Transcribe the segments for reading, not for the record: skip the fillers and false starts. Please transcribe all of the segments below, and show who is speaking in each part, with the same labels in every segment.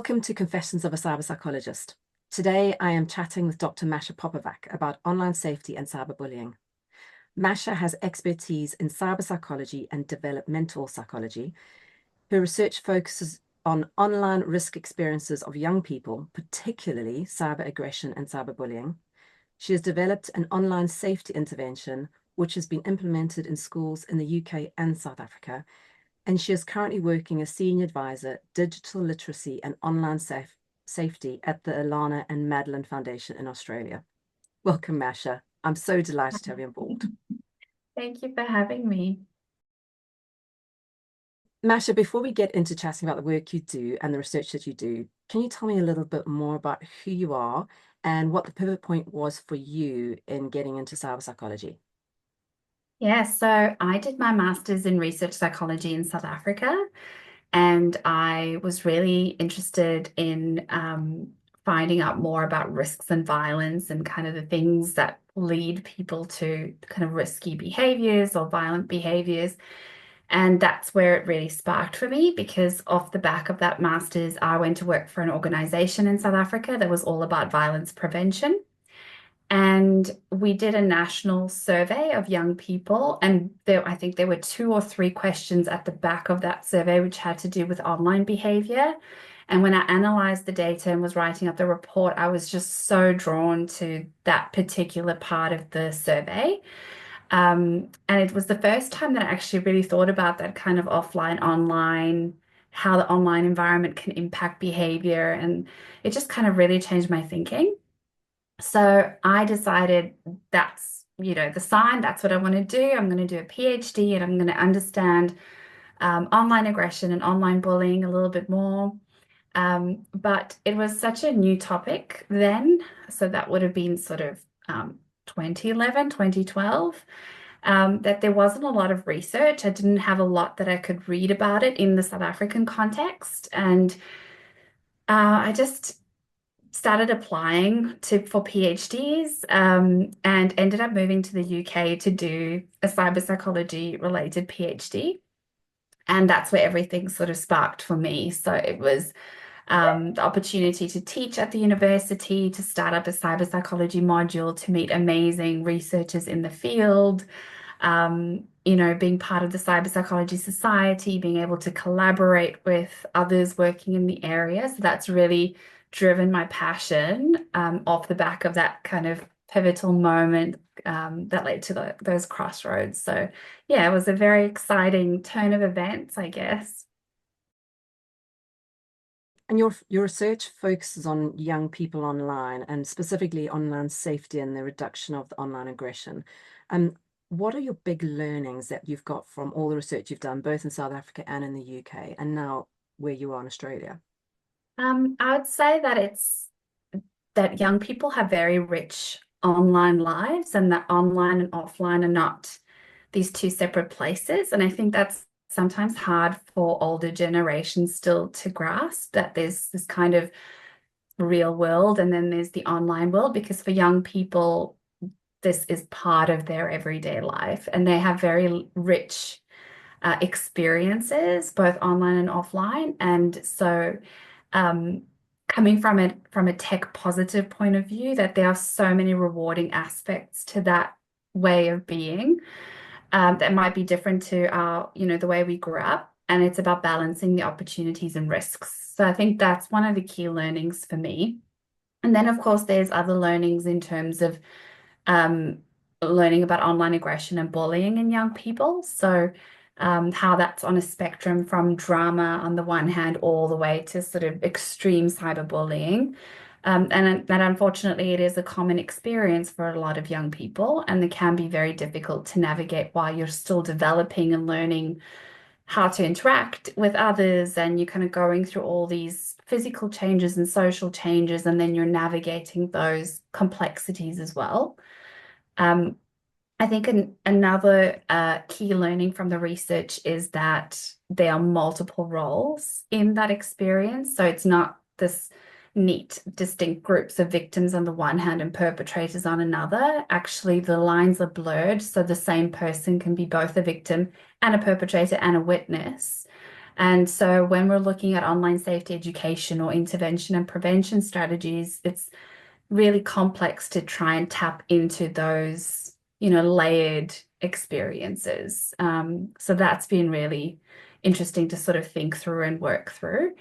Speaker 1: Welcome to Confessions of a Cyberpsychologist. Today, I am chatting with Dr. Maša Popovac about online safety and cyberbullying. Maša has expertise in cyberpsychology and developmental psychology. Her research focuses on online risk experiences of young people, particularly cyberaggression and cyberbullying. She has developed an online safety intervention, which has been implemented in schools in the UK and South Africa, and she is currently working as Senior Advisor, Digital Literacy and Online Safety at the Alannah and Madeline Foundation in Australia. Welcome, Maša. I'm so delighted to have you on board.
Speaker 2: Thank you for having me.
Speaker 1: Maša, before we get into chatting about the work you do and the research that you do, can you tell me a little bit more about who you are and what the pivot point was for you in getting into cyberpsychology?
Speaker 2: Yeah, so I did my master's in research psychology in South Africa, and I was really interested in finding out more about risks and violence and kind of the things that lead people to kind of risky behaviors or violent behaviors. And that's where it really sparked for me, because off the back of that master's, I went to work for an organization in South Africa that was all about violence prevention. And we did a national survey of young people, and I think there were 2 or 3 questions at the back of that survey which had to do with online behavior. And when I analyzed the data and was writing up the report, I was just so drawn to that particular part of the survey. And it was the first time that I actually really thought about that kind of offline, online, how the online environment can impact behavior. And it just kind of really changed my thinking. So I decided that's, the sign, that's what I want to do. I'm going to do a PhD and I'm going to understand online aggression and online bullying a little bit more. But it was such a new topic then. So that would have been sort of 2011, 2012, that there wasn't a lot of research. I didn't have a lot that I could read about it in the South African context. And I just started applying for PhDs and ended up moving to the UK to do a cyber psychology related PhD. And that's where everything sort of sparked for me. So it was the opportunity to teach at the university, to start up a cyber psychology module, to meet amazing researchers in the field, being part of the Cybercology Society, being able to collaborate with others working in the area. So that's really driven my passion off the back of that kind of pivotal moment that led to those crossroads. So yeah, it was a very exciting turn of events, I guess.
Speaker 1: And your research focuses on young people online and specifically online safety and the reduction of the online aggression. What are your big learnings that you've got from all the research you've done, both in South Africa and in the UK, and now where you are in Australia?
Speaker 2: I would say that it's that young people have very rich online lives, and that online and offline are not these 2 separate places. And I think that's sometimes hard for older generations still to grasp, that there's this kind of real world and then there's the online world, because for young people, this is part of their everyday life and they have very rich experiences, both online and offline. And so coming from a tech positive point of view, that there are so many rewarding aspects to that way of being that might be different to the way we grew up. And it's about balancing the opportunities and risks. So I think that's one of the key learnings for me. And then, of course, there's other learnings in terms of learning about online aggression and bullying in young people. So how that's on a spectrum from drama on the one hand all the way to sort of extreme cyberbullying. And that unfortunately it is a common experience for a lot of young people, and it can be very difficult to navigate while you're still developing and learning how to interact with others, and you're kind of going through all these physical changes and social changes, and then you're navigating those complexities as well. I think another key learning from the research is that there are multiple roles in that experience. So it's not this neat, distinct groups of victims on the one hand and perpetrators on another. Actually, the lines are blurred, so the same person can be both a victim and a perpetrator and a witness. And so when we're looking at online safety education or intervention and prevention strategies, it's really complex to try and tap into those, layered experiences. So that's been really interesting to sort of think through and work through.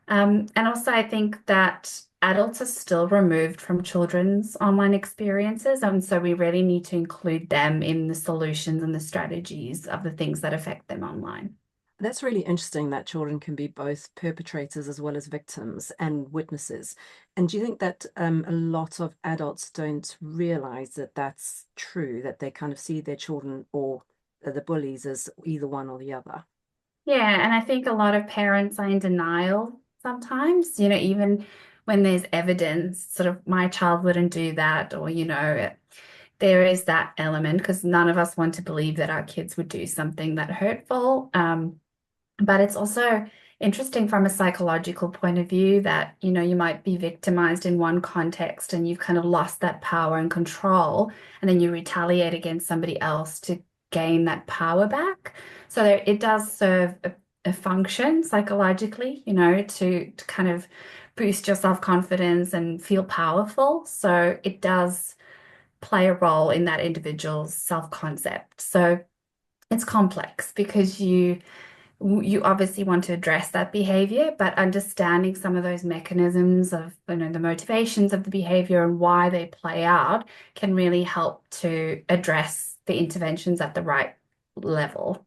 Speaker 2: And also, I think that adults are still removed from children's online experiences. And so we really need to include them in the solutions and the strategies of the things that affect them online.
Speaker 1: That's really interesting that children can be both perpetrators as well as victims and witnesses. And do you think that a lot of adults don't realize that that's true, that they kind of see their children or the bullies as either one or the other?
Speaker 2: Yeah, and I think a lot of parents are in denial sometimes, even when there's evidence, sort of my child wouldn't do that, or, there is that element because none of us want to believe that our kids would do something that hurtful. But it's also interesting from a psychological point of view that, you might be victimized in one context and you've kind of lost that power and control, and then you retaliate against somebody else to gain that power back. So it does serve a function psychologically, to kind of boost your self-confidence and feel powerful. So it does play a role in that individual's self-concept. So it's complex because you obviously want to address that behavior, but understanding some of those mechanisms of, the motivations of the behavior and why they play out can really help to address the interventions at the right level.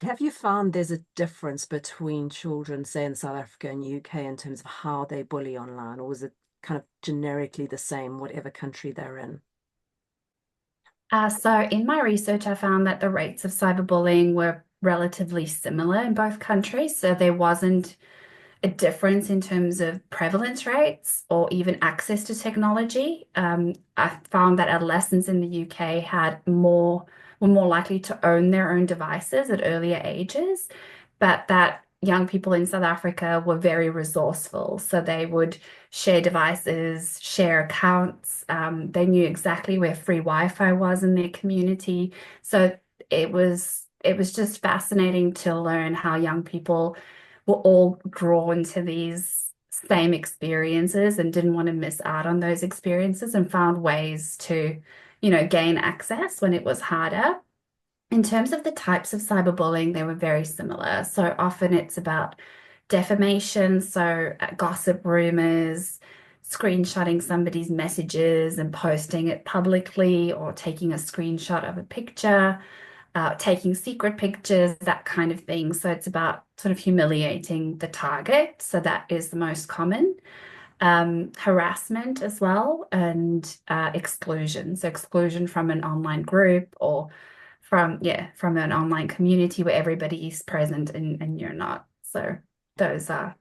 Speaker 1: Have you found there's a difference between children, say in South Africa and UK, in terms of how they bully online, or is it kind of generically the same, whatever country they're in?
Speaker 2: So in my research, I found that the rates of cyberbullying were relatively similar in both countries. So there wasn't a difference in terms of prevalence rates or even access to technology. I found that adolescents in the UK were more likely to own their own devices at earlier ages, but that young people in South Africa were very resourceful. So they would share devices, share accounts. They knew exactly where free Wi-Fi was in their community. So it was just fascinating to learn how young people were all drawn to these same experiences and didn't want to miss out on those experiences and found ways to, gain access when it was harder. In terms of the types of cyberbullying, they were very similar. So often it's about defamation, so gossip, rumors, screenshotting somebody's messages and posting it publicly, or taking a screenshot of a picture, taking secret pictures, that kind of thing. So it's about sort of humiliating the target. So that is the most common. Harassment as well, and exclusion. So exclusion from an online group or from an online community where everybody is present and you're not. So those are,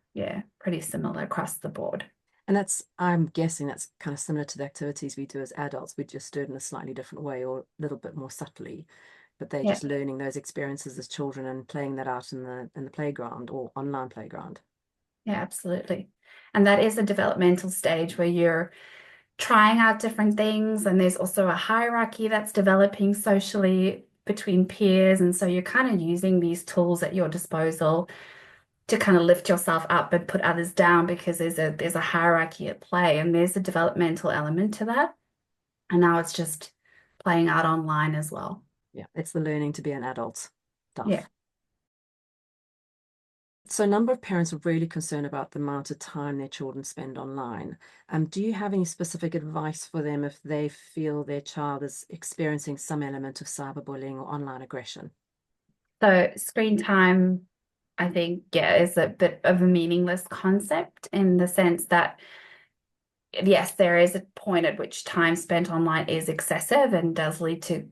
Speaker 2: pretty similar across the board.
Speaker 1: And I'm guessing that's kind of similar to the activities we do as adults. We just do it in a slightly different way or a little bit more subtly, but they're
Speaker 2: Yeah,
Speaker 1: just learning those experiences as children and playing that out in the playground or online playground.
Speaker 2: yeah, absolutely. And that is a developmental stage where you're trying out different things, and there's also a hierarchy that's developing socially between peers. And so you're kind of using these tools at your disposal to kind of lift yourself up and put others down because there's a hierarchy at play, and there's a developmental element to that. And now it's just playing out online as well.
Speaker 1: Yeah, it's the learning to be an adult
Speaker 2: Yeah.
Speaker 1: stuff. So a number of parents are really concerned about the amount of time their children spend online. Do you have any specific advice for them if they feel their child is experiencing some element of cyberbullying or online aggression?
Speaker 2: So screen time, I think, yeah, is a bit of a meaningless concept in the sense that, yes, there is a point at which time spent online is excessive and does lead to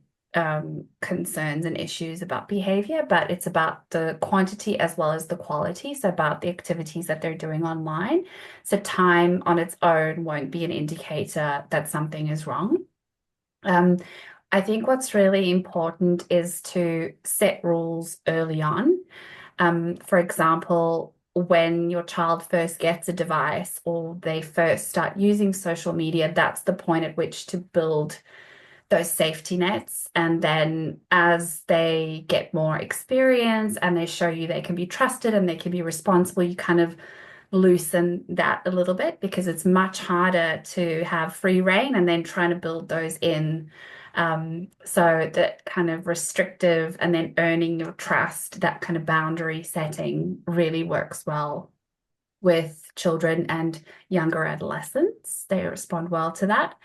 Speaker 2: concerns and issues about behavior, but it's about the quantity as well as the quality. So about the activities that they're doing online. So time on its own won't be an indicator that something is wrong. Um, I think what's really important is to set rules early on. For example, when your child first gets a device or they first start using social media, that's the point at which to build those safety nets. And then as they get more experience and they show you they can be trusted and they can be responsible, you kind of loosen that a little bit, because it's much harder to have free reign and then trying to build those in. So that kind of restrictive and then earning your trust, that kind of boundary setting really works well with children and younger adolescents. They respond well to that.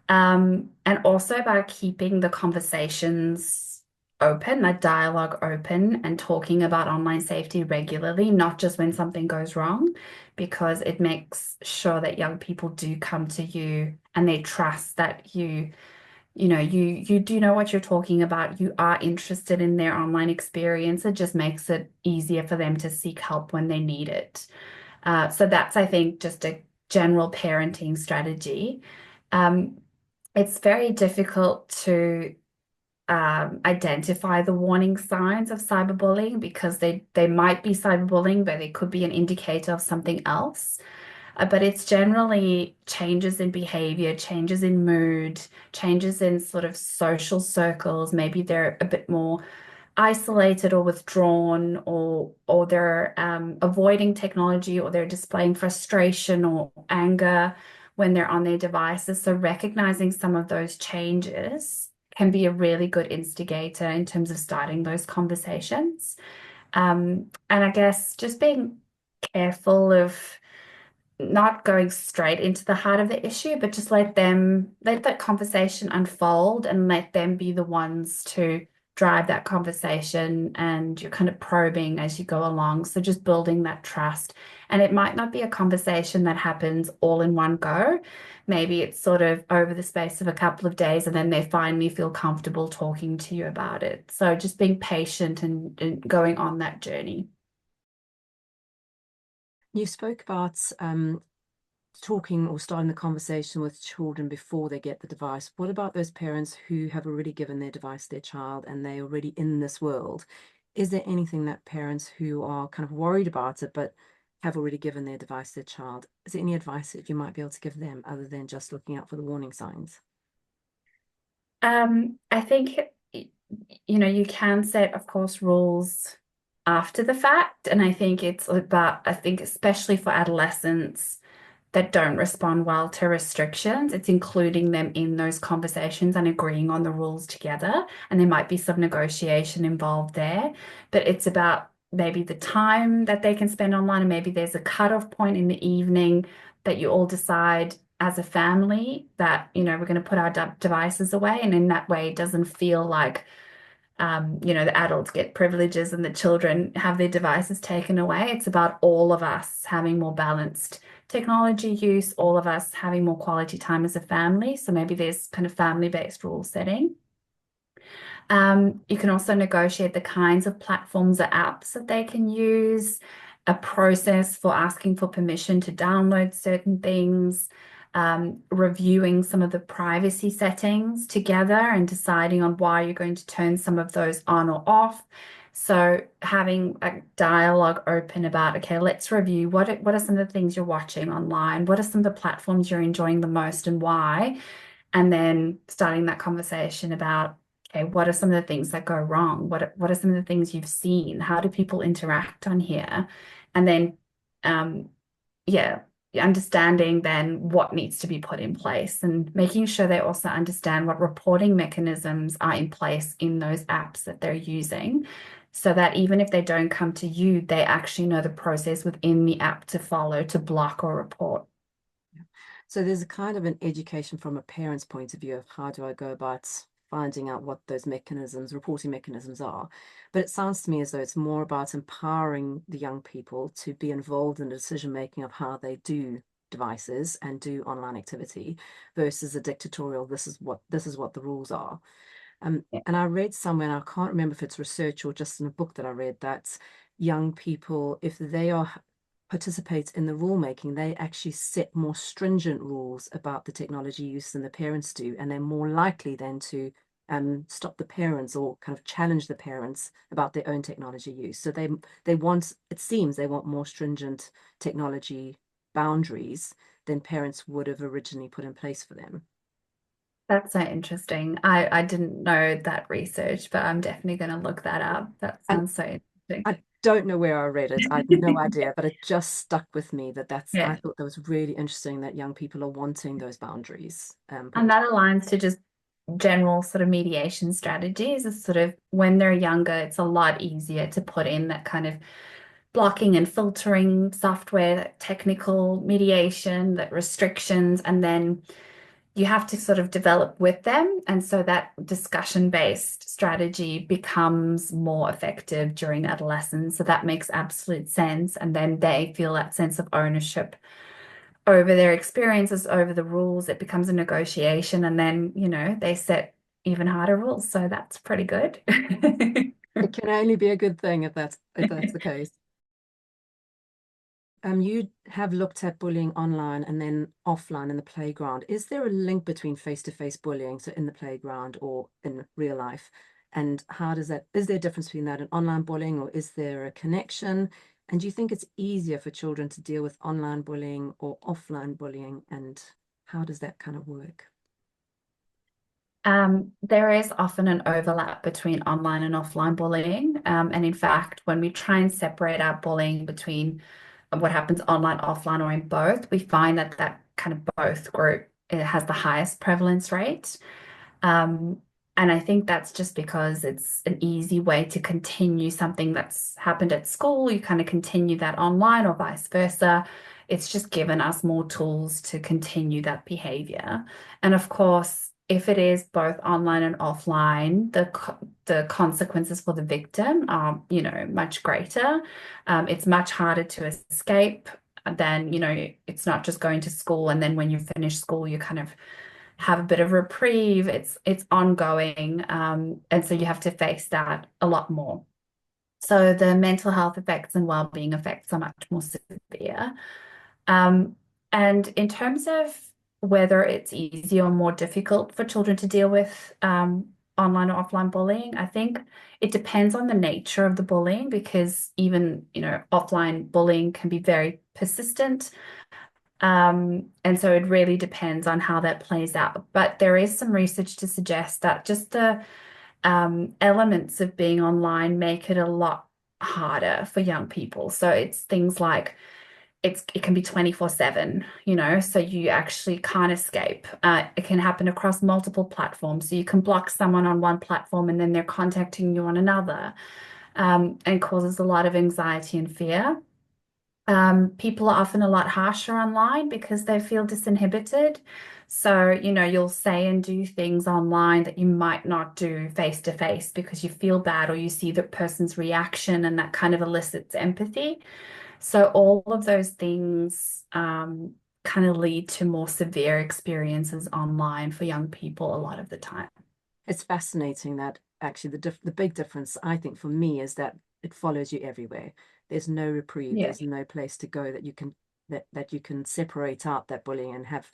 Speaker 2: And also about keeping the conversations open, that dialogue open, and talking about online safety regularly, not just when something goes wrong, because it makes sure that young people do come to you and they trust that you do know what you're talking about. You are interested in their online experience. It just makes it easier for them to seek help when they need it. So that's, I think, just a general parenting strategy. It's very difficult to identify the warning signs of cyberbullying, because they might be cyberbullying, but they could be an indicator of something else. But it's generally changes in behavior, changes in mood, changes in sort of social circles. Maybe they're a bit more isolated or withdrawn, or they're avoiding technology, or they're displaying frustration or anger when they're on their devices. So recognizing some of those changes can be a really good instigator in terms of starting those conversations. And I guess just being careful of not going straight into the heart of the issue, but just let that conversation unfold and let them be the ones to drive that conversation, and you're kind of probing as you go along. So just building that trust. And it might not be a conversation that happens all in one go. Maybe it's sort of over the space of a couple of days, and then they finally feel comfortable talking to you about it. So just being patient and going on that journey.
Speaker 1: You spoke about talking or starting the conversation with children before they get the device. What about those parents who have already given their device to their child and they're already in this world? Is there anything that parents who are kind of worried about it but have already given their device to their child, is there any advice that you might be able to give them other than just looking out for the warning signs?
Speaker 2: I think, you can set, of course, rules after the fact. And I think especially for adolescents that don't respond well to restrictions, it's including them in those conversations and agreeing on the rules together. And there might be some negotiation involved there, but it's about maybe the time that they can spend online, and maybe there's a cutoff point in the evening that you all decide as a family that, we're going to put our devices away. And in that way, it doesn't feel like the adults get privileges and the children have their devices taken away. It's about all of us having more balanced technology use, all of us having more quality time as a family. So maybe there's kind of family-based rule setting. You can also negotiate the kinds of platforms or apps that they can use, a process for asking for permission to download certain things, reviewing some of the privacy settings together and deciding on why you're going to turn some of those on or off. So having a dialogue open about, okay, let's review what are some of the things you're watching online? What are some of the platforms you're enjoying the most and why? And then starting that conversation about, okay, what are some of the things that go wrong? What are some of the things you've seen? How do people interact on here? And then, yeah, understanding then what needs to be put in place, and making sure they also understand what reporting mechanisms are in place in those apps that they're using, so that even if they don't come to you, they actually know the process within the app to follow to block or report.
Speaker 1: So there's a kind of an education from a parent's point of view of how do I go about finding out what those mechanisms, reporting mechanisms are. But it sounds to me as though it's more about empowering the young people to be involved in the decision making of how they do devices and do online activity versus a dictatorial, this is what the rules are.
Speaker 2: Yeah.
Speaker 1: And I read somewhere, and I can't remember if it's research or just in a book that I read, that young people, if they are participate in the rulemaking, they actually set more stringent rules about the technology use than the parents do, and they're more likely then to stop the parents or kind of challenge the parents about their own technology use. So they want, it seems, they want more stringent technology boundaries than parents would have originally put in place for them.
Speaker 2: That's so interesting. I didn't know that research, but I'm definitely going to look that up. That
Speaker 1: And
Speaker 2: sounds so interesting.
Speaker 1: I don't know where I read it. I had no idea, but it just stuck with me I
Speaker 2: Yeah.
Speaker 1: thought that was really interesting that young people are wanting those boundaries put
Speaker 2: And
Speaker 1: into.
Speaker 2: that aligns to just general sort of mediation strategies. Is sort of when they're younger, it's a lot easier to put in that kind of blocking and filtering software, that technical mediation, that restrictions, and then you have to sort of develop with them. And so that discussion-based strategy becomes more effective during adolescence. So that makes absolute sense. And then they feel that sense of ownership over their experiences, over the rules. It becomes a negotiation. And then, they set even harder rules. So that's pretty good.
Speaker 1: It can only be a good thing if that's the case. You have looked at bullying online and then offline in the playground. Is there a link between face-to-face bullying, so in the playground or in real life? And is there a difference between that and online bullying, or is there a connection? And do you think it's easier for children to deal with online bullying or offline bullying? And how does that kind of work?
Speaker 2: There is often an overlap between online and offline bullying. And in fact, when we try and separate out bullying between what happens online, offline, or in both, we find that that kind of both group it has the highest prevalence rate. Um, and I think that's just because it's an easy way to continue something that's happened at school. You kind of continue that online or vice versa. It's just given us more tools to continue that behavior. And of course, if it is both online and offline, the consequences for the victim are, much greater. It's much harder to escape than, it's not just going to school and then when you finish school, you kind of have a bit of reprieve. It's ongoing, and so you have to face that a lot more. So the mental health effects and well-being effects are much more severe. Um, and in terms of whether it's easier or more difficult for children to deal with online or offline bullying, I think it depends on the nature of the bullying because even, offline bullying can be very persistent. And so it really depends on how that plays out. But there is some research to suggest that just the elements of being online make it a lot harder for young people. So it's things like it can be 24/7, so you actually can't escape. It can happen across multiple platforms. So you can block someone on one platform and then they're contacting you on another, and causes a lot of anxiety and fear. People are often a lot harsher online because they feel disinhibited. So, you'll say and do things online that you might not do face to face because you feel bad or you see the person's reaction and that kind of elicits empathy. So, all of those things kind of lead to more severe experiences online for young people a lot of the time.
Speaker 1: It's fascinating that actually the big difference I think for me is that it follows you everywhere. There's no reprieve.
Speaker 2: Yeah.
Speaker 1: There's no place to go that you can separate out that bullying and have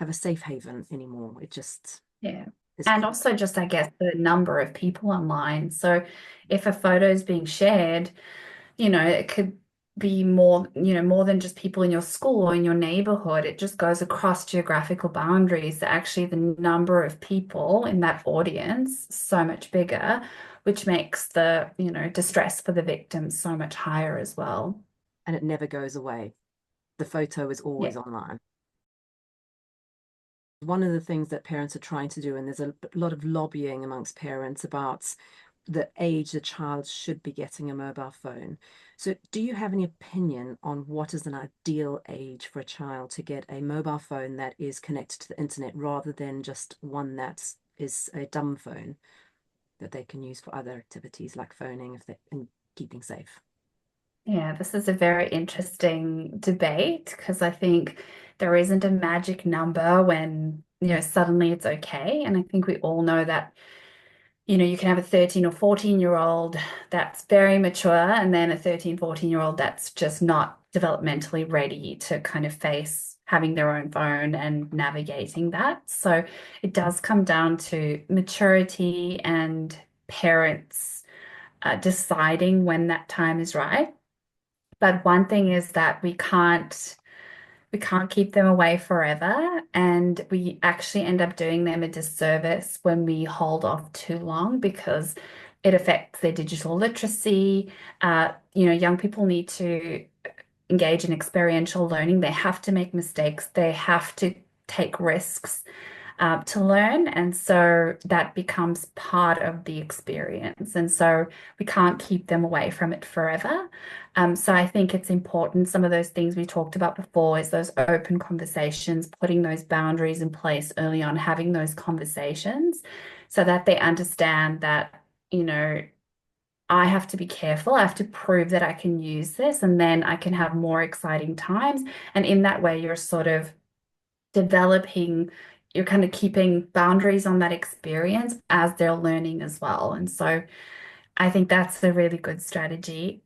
Speaker 1: a safe haven anymore. It just
Speaker 2: Yeah.
Speaker 1: is.
Speaker 2: And also just, I guess, the number of people online. So if a photo is being shared, it could be more, more than just people in your school or in your neighborhood. It just goes across geographical boundaries. So actually, the number of people in that audience so much bigger, which makes the, distress for the victim so much higher as well.
Speaker 1: And it never goes away. The photo is
Speaker 2: Yeah.
Speaker 1: always online. One of the things that parents are trying to do, and there's a lot of lobbying amongst parents about the age the child should be getting a mobile phone. So, do you have any opinion on what is an ideal age for a child to get a mobile phone that is connected to the internet rather than just one that is a dumb phone that they can use for other activities like phoning if they and keeping safe?
Speaker 2: Yeah, this is a very interesting debate because I think there isn't a magic number when, suddenly it's okay. And I think we all know that, you can have a 13 or 14-year-old that's very mature and then a 13, 14-year-old that's just not developmentally ready to kind of face having their own phone and navigating that. So it does come down to maturity and parents deciding when that time is right. But one thing is that we can't we can't keep them away forever, and we actually end up doing them a disservice when we hold off too long because it affects their digital literacy. Young people need to engage in experiential learning. They have to make mistakes. They have to take risks to learn. And so that becomes part of the experience. And so we can't keep them away from it forever. So I think it's important. Some of those things we talked about before is those open conversations, putting those boundaries in place early on, having those conversations so that they understand that, I have to be careful. I have to prove that I can use this, and then I can have more exciting times. And in that way, you're sort of developing, you're kind of keeping boundaries on that experience as they're learning as well. And so I think that's a really good strategy.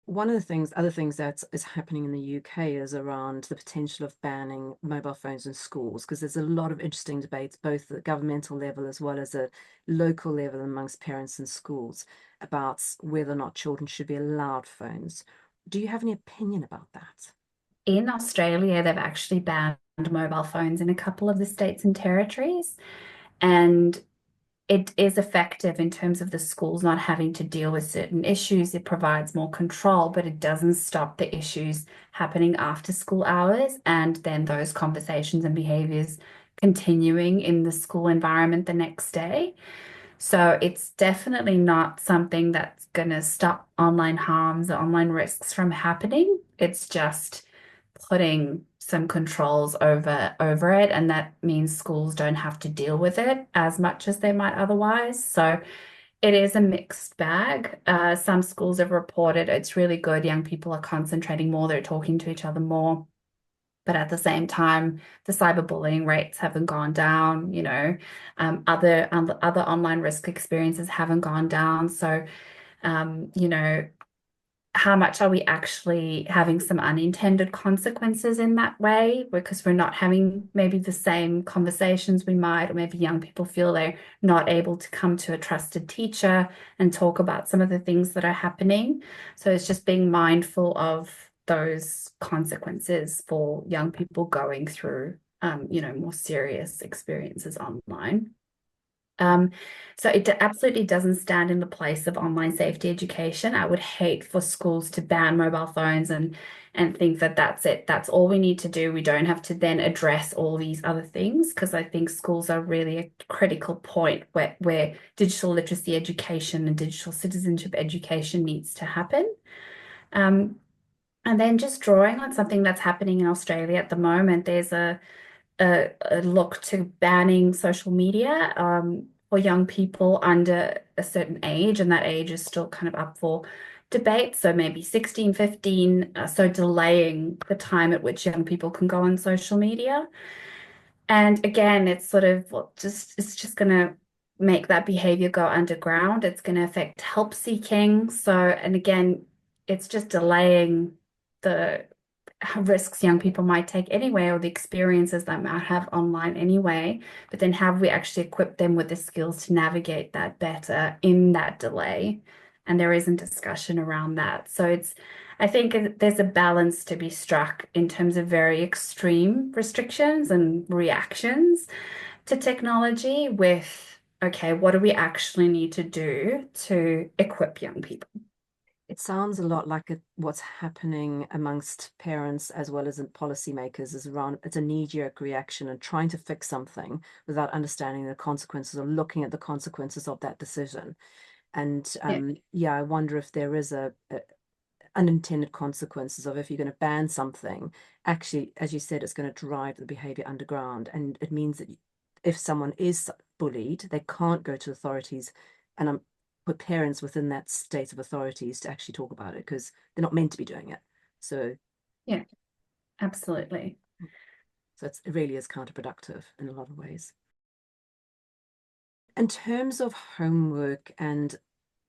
Speaker 1: One of the other things that is happening in the UK is around the potential of banning mobile phones in schools, because there's a lot of interesting debates, both at the governmental level as well as a local level amongst parents and schools, about whether or not children should be allowed phones. Do you have any opinion about that?
Speaker 2: In Australia, they've actually banned mobile phones in a couple of the states and territories. And it is effective in terms of the schools not having to deal with certain issues. It provides more control, but it doesn't stop the issues happening after school hours and then those conversations and behaviors continuing in the school environment the next day. So it's definitely not something that's going to stop online harms or online risks from happening. It's just putting some controls over it, and that means schools don't have to deal with it as much as they might otherwise. So it is a mixed bag. Some schools have reported it's really good. Young people are concentrating more, they're talking to each other more. But at the same time, the cyberbullying rates haven't gone down, other online risk experiences haven't gone down. So, um, you know, how much are we actually having some unintended consequences in that way because we're not having maybe the same conversations we might, or maybe young people feel they're not able to come to a trusted teacher and talk about some of the things that are happening. So it's just being mindful of those consequences for young people going through, more serious experiences online. Um, so it absolutely doesn't stand in the place of online safety education. I would hate for schools to ban mobile phones and think that that's it. That's all we need to do. We don't have to then address all these other things because I think schools are really a critical point where digital literacy education and digital citizenship education needs to happen. Um, and then just drawing on something that's happening in Australia at the moment, there's a look to banning social media for young people under a certain age, and that age is still kind of up for debate. So maybe 16, 15, so delaying the time at which young people can go on social media. And again, it's sort of it's just going to make that behavior go underground. It's going to affect help seeking. So, and again, it's just delaying the risks young people might take anyway, or the experiences they might have online anyway. But then have we actually equipped them with the skills to navigate that better in that delay? And there isn't discussion around that. So I think there's a balance to be struck in terms of very extreme restrictions and reactions to technology with, okay, what do we actually need to do to equip young people?
Speaker 1: It sounds a lot like what's happening amongst parents as well as in policymakers is around it's a knee-jerk reaction and trying to fix something without understanding the consequences or looking at the consequences of that decision. And
Speaker 2: Yeah.
Speaker 1: I wonder if there is a unintended consequences of if you're going to ban something, actually, as you said, it's going to drive the behavior underground. And it means that if someone is bullied, they can't go to authorities and put parents within that state of authorities to actually talk about it because they're not meant to be doing it. So,
Speaker 2: Yeah, absolutely.
Speaker 1: it really is counterproductive in a lot of ways. In terms of homework and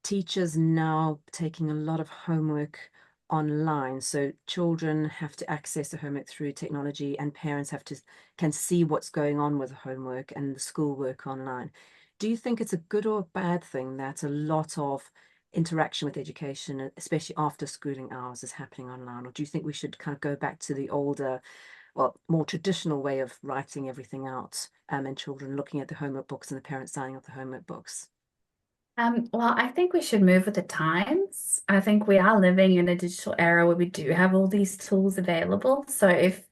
Speaker 1: teachers now taking a lot of homework online. So children have to access the homework through technology and parents can see what's going on with the homework and the schoolwork online. Do you think it's a good or a bad thing that a lot of interaction with education, especially after schooling hours, is happening online? Or do you think we should kind of go back to the older, well, more traditional way of writing everything out, and children looking at the homework books and the parents signing up the homework books?
Speaker 2: Well, I think we should move with the times. I think we are living in a digital era where we do have all these tools available. So if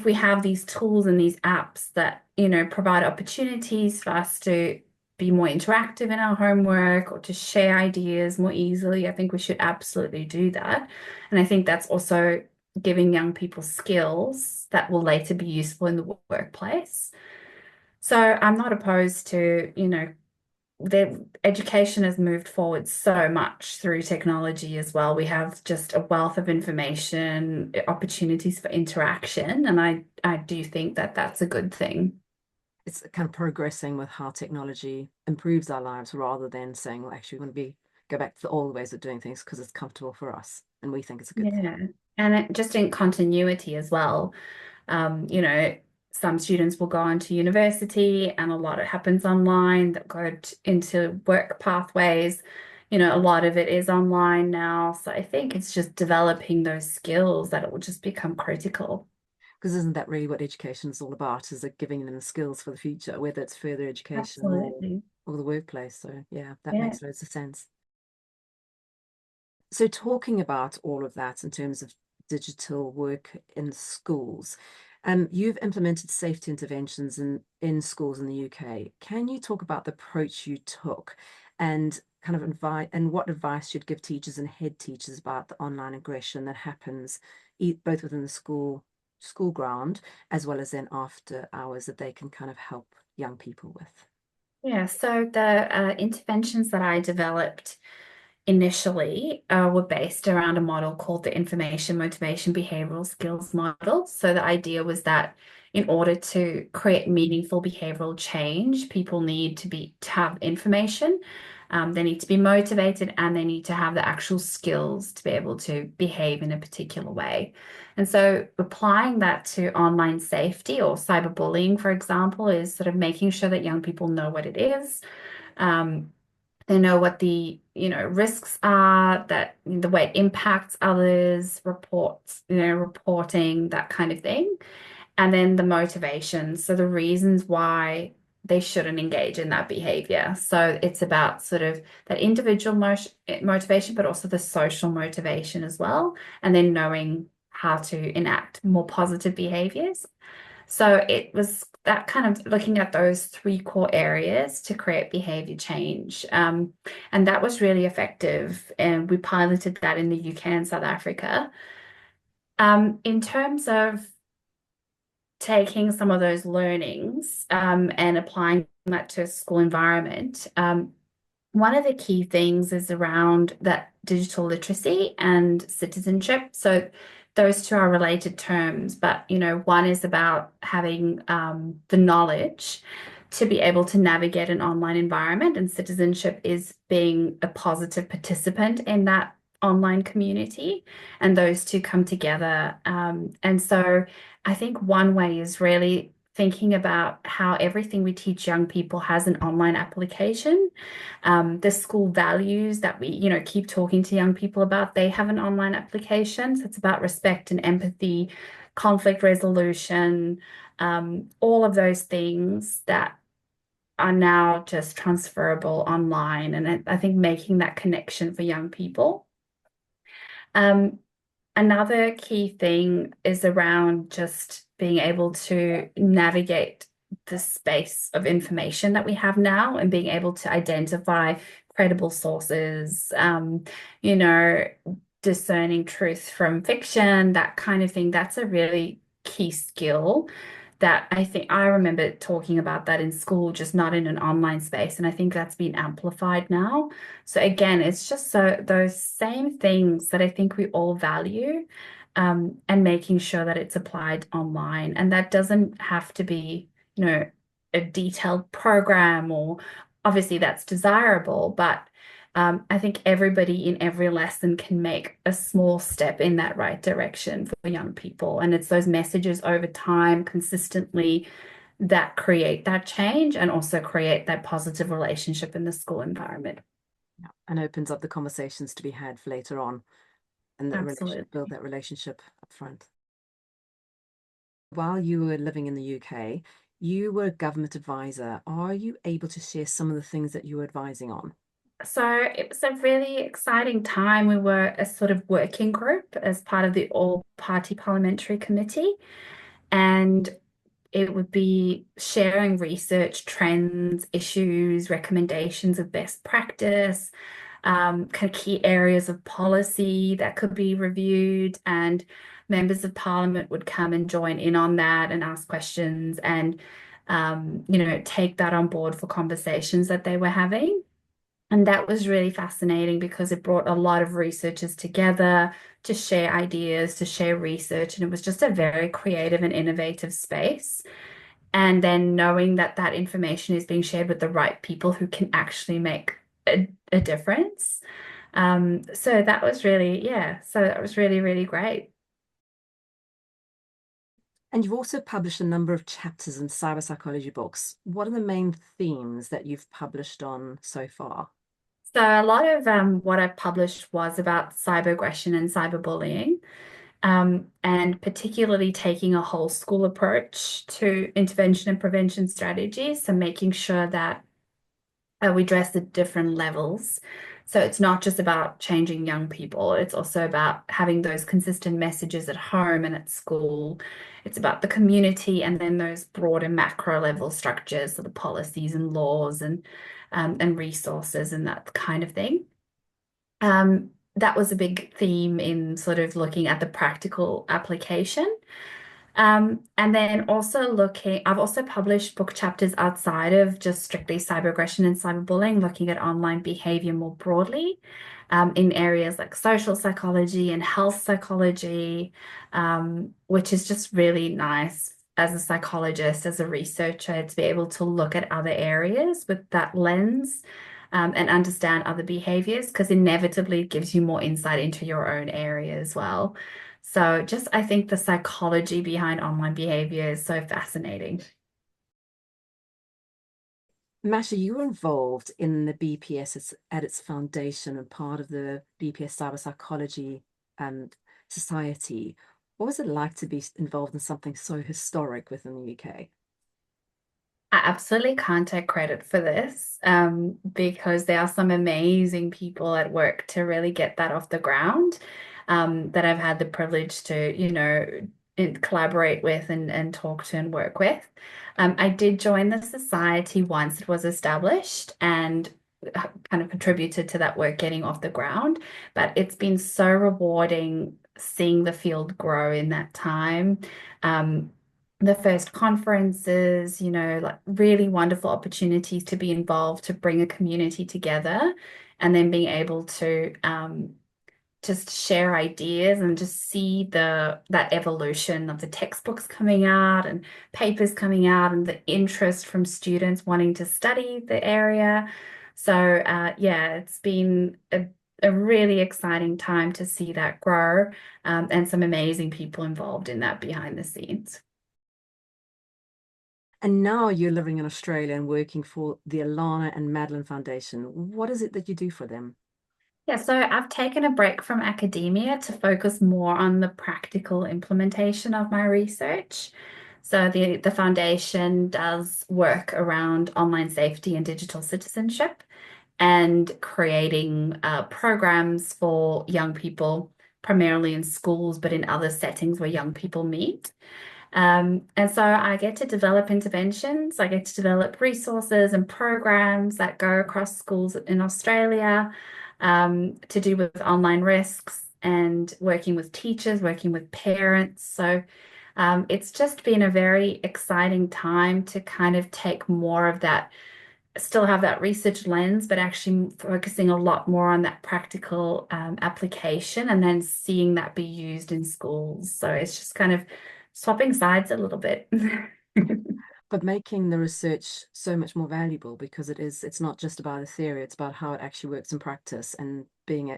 Speaker 2: we have these tools and these apps that, provide opportunities for us to be more interactive in our homework or to share ideas more easily, I think we should absolutely do that. And I think that's also giving young people skills that will later be useful in the workplace. So I'm not opposed to, the education has moved forward so much through technology as well. We have just a wealth of information, opportunities for interaction, and I do think that that's a good thing.
Speaker 1: It's kind of progressing with how technology improves our lives rather than saying, well, actually, we want to go back to the old ways of doing things because it's comfortable for us and we think it's a good thing.
Speaker 2: Yeah. And just in continuity as well. You know, some students will go on to university and a lot of it happens online that go into work pathways. A lot of it is online now. So I think it's just developing those skills that it will just become critical.
Speaker 1: Because isn't that really what education is all about? Is it giving them the skills for the future, whether it's further education
Speaker 2: Absolutely.
Speaker 1: or the workplace? So yeah, that
Speaker 2: Yeah.
Speaker 1: makes loads of sense. So talking about all of that in terms of digital work in schools, you've implemented safety interventions in schools in the UK. Can you talk about the approach you took and kind of what advice you'd give teachers and head teachers about the online aggression that happens both within the school ground as well as then after hours that they can kind of help young people with?
Speaker 2: Yeah. So the interventions that I developed initially were based around a model called the information motivation behavioral skills model. So the idea was that in order to create meaningful behavioral change, people need to have information, they need to be motivated, and they need to have the actual skills to be able to behave in a particular way. And so applying that to online safety or cyberbullying, for example, is sort of making sure that young people know what it is. Um, they know what the, risks are, that the way it impacts others, reporting, that kind of thing. And then the motivations, so the reasons why they shouldn't engage in that behavior. So it's about sort of that individual motivation, but also the social motivation as well. And then knowing how to enact more positive behaviors. So it was that kind of looking at those three core areas to create behavior change. And that was really effective. And we piloted that in the UK and South Africa. In terms of taking some of those learnings and applying that to a school environment, one of the key things is around that digital literacy and citizenship. So those two are related terms, but one is about having the knowledge to be able to navigate an online environment, and citizenship is being a positive participant in that online community, and those two come together. And so I think one way is really thinking about how everything we teach young people has an online application. The school values that we, keep talking to young people about, they have an online application. So it's about respect and empathy, conflict resolution, all of those things that are now just transferable online. And I think making that connection for young people. Um, Another key thing is around just being able to navigate the space of information that we have now and being able to identify credible sources, you know, discerning truth from fiction, that kind of thing. That's a really key skill that I think I remember talking about that in school, just not in an online space. And I think that's been amplified now. So again, it's just so those same things that I think we all value, and making sure that it's applied online. And that doesn't have to be, a detailed program, or obviously that's desirable, but I think everybody in every lesson can make a small step in that right direction for young people. And it's those messages over time, consistently, that create that change and also create that positive relationship in the school environment.
Speaker 1: Yeah. And opens up the conversations to be had for later on, and that build
Speaker 2: Absolutely.
Speaker 1: that relationship up front. While you were living in the UK, you were a government advisor. Are you able to share some of the things that you were advising on?
Speaker 2: So it was a really exciting time. We were a sort of working group as part of the all-party parliamentary committee, and it would be sharing research, trends, issues, recommendations of best practice, kind of key areas of policy that could be reviewed, and members of parliament would come and join in on that and ask questions and take that on board for conversations that they were having. And that was really fascinating because it brought a lot of researchers together to share ideas, to share research, and it was just a very creative and innovative space. And then knowing that that information is being shared with the right people who can actually make a difference. So that was really, yeah, so that was really, really great.
Speaker 1: And you've also published a number of chapters in cyber psychology books. What are the main themes that you've published on so far?
Speaker 2: So a lot of what I published was about cyber aggression and cyberbullying, and particularly taking a whole school approach to intervention and prevention strategies. So making sure that we address the different levels. So it's not just about changing young people, it's also about having those consistent messages at home and at school. It's about the community and then those broader macro level structures, so the policies and laws and resources and that kind of thing. That was a big theme in sort of looking at the practical application. And then also I've also published book chapters outside of just strictly cyber aggression and cyberbullying, looking at online behavior more broadly, in areas like social psychology and health psychology, which is just really nice as a psychologist, as a researcher, to be able to look at other areas with that lens. And understand other behaviors because inevitably it gives you more insight into your own area as well. So just I think the psychology behind online behavior is so fascinating.
Speaker 1: Masha, you were involved in the BPS at its foundation and part of the BPS Cyberpsychology Society. What was it like to be involved in something so historic within the UK?
Speaker 2: I absolutely can't take credit for this, because there are some amazing people at work to really get that off the ground, that I've had the privilege to, collaborate with and talk to and work with. I did join the society once it was established and kind of contributed to that work getting off the ground, but it's been so rewarding seeing the field grow in that time. Um, the first conferences, like really wonderful opportunities to be involved, to bring a community together, and then being able to just share ideas and just see that evolution of the textbooks coming out and papers coming out and the interest from students wanting to study the area. So yeah, it's been a really exciting time to see that grow, and some amazing people involved in that behind the scenes.
Speaker 1: And now you're living in Australia and working for the Alannah and Madeline Foundation. What is it that you do for them?
Speaker 2: Yeah, so I've taken a break from academia to focus more on the practical implementation of my research. So the foundation does work around online safety and digital citizenship and creating programs for young people, primarily in schools, but in other settings where young people meet. And so I get to develop interventions, I get to develop resources and programs that go across schools in Australia, to do with online risks and working with teachers, working with parents. So it's just been a very exciting time to kind of take more of that, still have that research lens, but actually focusing a lot more on that practical application and then seeing that be used in schools. So it's just kind of swapping sides a little bit.
Speaker 1: But making the research so much more valuable because it's not just about the theory, it's about how it actually works in practice and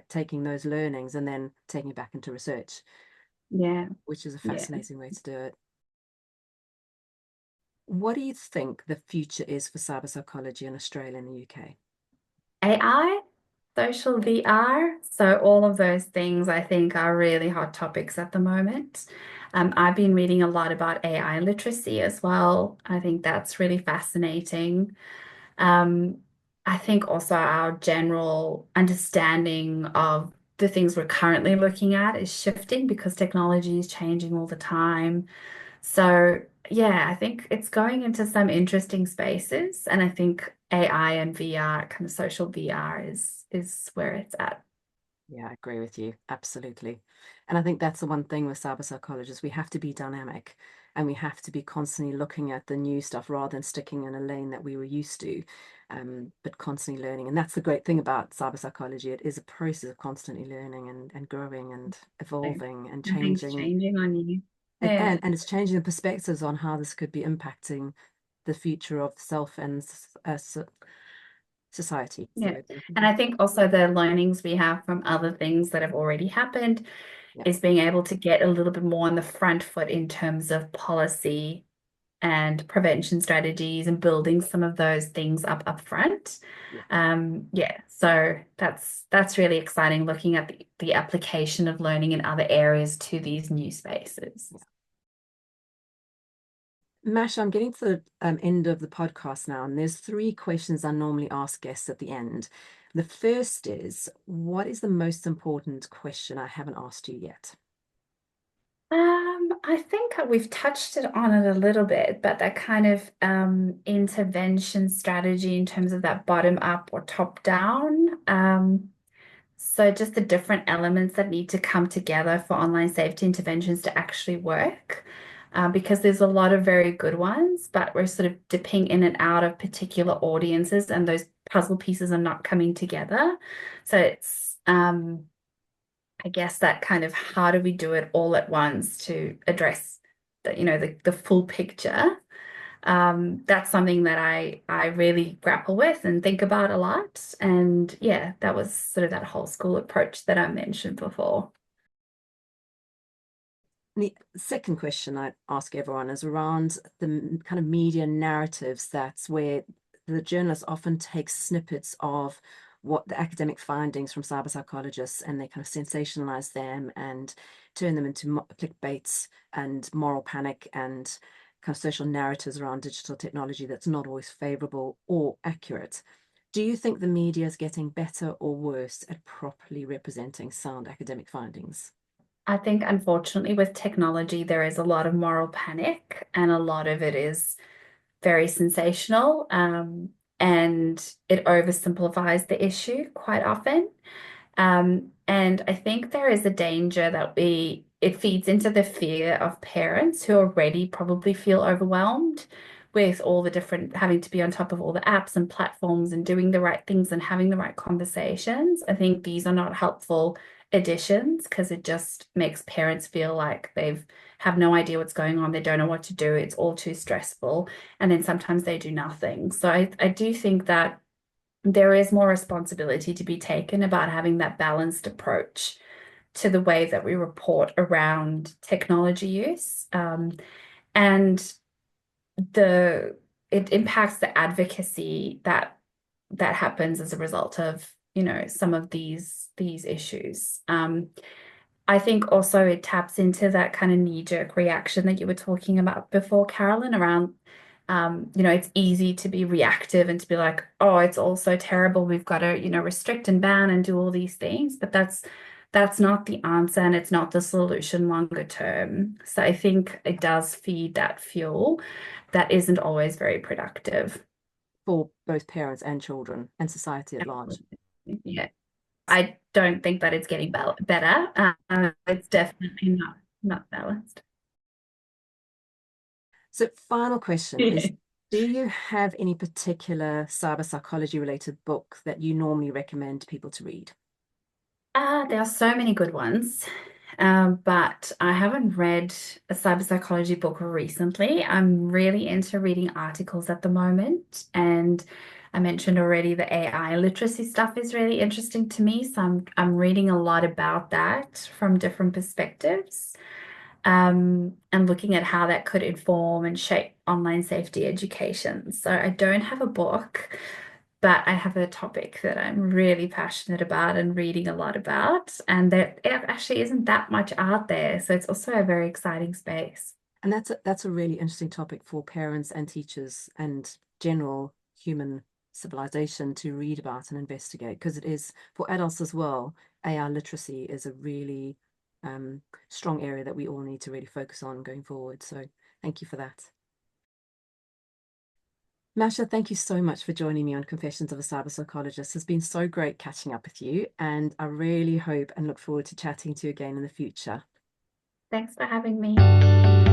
Speaker 1: taking those learnings and then taking it back into research,
Speaker 2: Yeah,
Speaker 1: which is a
Speaker 2: yeah.
Speaker 1: fascinating way to do it. What do you think the future is for cyber psychology in Australia and the UK?
Speaker 2: AI? social VR. So all of those things I think are really hot topics at the moment. I've been reading a lot about AI literacy as well. I think that's really fascinating. Um, I think also our general understanding of the things we're currently looking at is shifting because technology is changing all the time. So, yeah, I think it's going into some interesting spaces, and I think AI and VR, kind of social VR, is where it's at.
Speaker 1: Yeah, I agree with you. Absolutely. And I think that's the one thing with cyber psychologists. We have to be dynamic and we have to be constantly looking at the new stuff rather than sticking in a lane that we were used to, but constantly learning. And that's the great thing about cyber psychology. It is a process of constantly learning and growing and evolving and
Speaker 2: And things
Speaker 1: changing.
Speaker 2: changing on you.
Speaker 1: And,
Speaker 2: Yeah,
Speaker 1: and, and it's changing the perspectives on how this could be impacting the future of self and society.
Speaker 2: yeah. And I think also the learnings we have from other things that have already happened
Speaker 1: Yeah,
Speaker 2: is being able to get a little bit more on the front foot in terms of policy and prevention strategies and building some of those things up front.
Speaker 1: yeah.
Speaker 2: Yeah, so that's really exciting looking at the application of learning in other areas to these new spaces.
Speaker 1: Masha, I'm getting to the end of the podcast now, and there's three questions I normally ask guests at the end. The first is, what is the most important question I haven't asked you yet?
Speaker 2: I think we've touched on it a little bit, but that kind of intervention strategy in terms of that bottom up or top down. So just the different elements that need to come together for online safety interventions to actually work. Because there's a lot of very good ones, but we're sort of dipping in and out of particular audiences, and those puzzle pieces are not coming together. So it's I guess that kind of how do we do it all at once to address the full picture. That's something that I really grapple with and think about a lot. And yeah, that was sort of that whole school approach that I mentioned before.
Speaker 1: The second question I ask everyone is around the kind of media narratives. That's where the journalists often take snippets of what the academic findings from cyber psychologists and they kind of sensationalize them and turn them into clickbaits and moral panic and kind of social narratives around digital technology that's not always favorable or accurate. Do you think the media is getting better or worse at properly representing sound academic findings?
Speaker 2: I think unfortunately with technology, there is a lot of moral panic and a lot of it is very sensational. And it oversimplifies the issue quite often. And I think there is a danger that it feeds into the fear of parents who already probably feel overwhelmed with all the different, having to be on top of all the apps and platforms and doing the right things and having the right conversations. I think these are not helpful additions because it just makes parents feel like they've have no idea what's going on. They don't know what to do. It's all too stressful. And then sometimes they do nothing. So I do think that there is more responsibility to be taken about having that balanced approach to the way that we report around technology use. And it impacts the advocacy that happens as a result of, some of these issues. I think also it taps into that kind of knee-jerk reaction that you were talking about before, Carolyn, around it's easy to be reactive and to be like, oh, it's all so terrible. We've got to, restrict and ban and do all these things. But that's not the answer and it's not the solution longer term. So I think it does feed that fuel that isn't always very productive.
Speaker 1: For both parents and children and society at large.
Speaker 2: Yeah. I don't think that it's getting better. It's definitely not balanced.
Speaker 1: So, final question is, do you have any particular cyber psychology related book that you normally recommend people to read?
Speaker 2: There are so many good ones, but I haven't read a cyber psychology book recently. I'm really into reading articles at the moment, and I mentioned already the AI literacy stuff is really interesting to me. So I'm reading a lot about that from different perspectives, and looking at how that could inform and shape online safety education. So I don't have a book but I have a topic that I'm really passionate about and reading a lot about, and there it actually isn't that much out there. So it's also a very exciting space.
Speaker 1: And that's a really interesting topic for parents and teachers and general human civilization to read about and investigate, because it is for adults as well. AI literacy is a really strong area that we all need to really focus on going forward. So thank you for that. Masha, thank you so much for joining me on Confessions of a Cyber Psychologist. It's been so great catching up with you, and I really hope and look forward to chatting to you again in the future.
Speaker 2: Thanks for having me.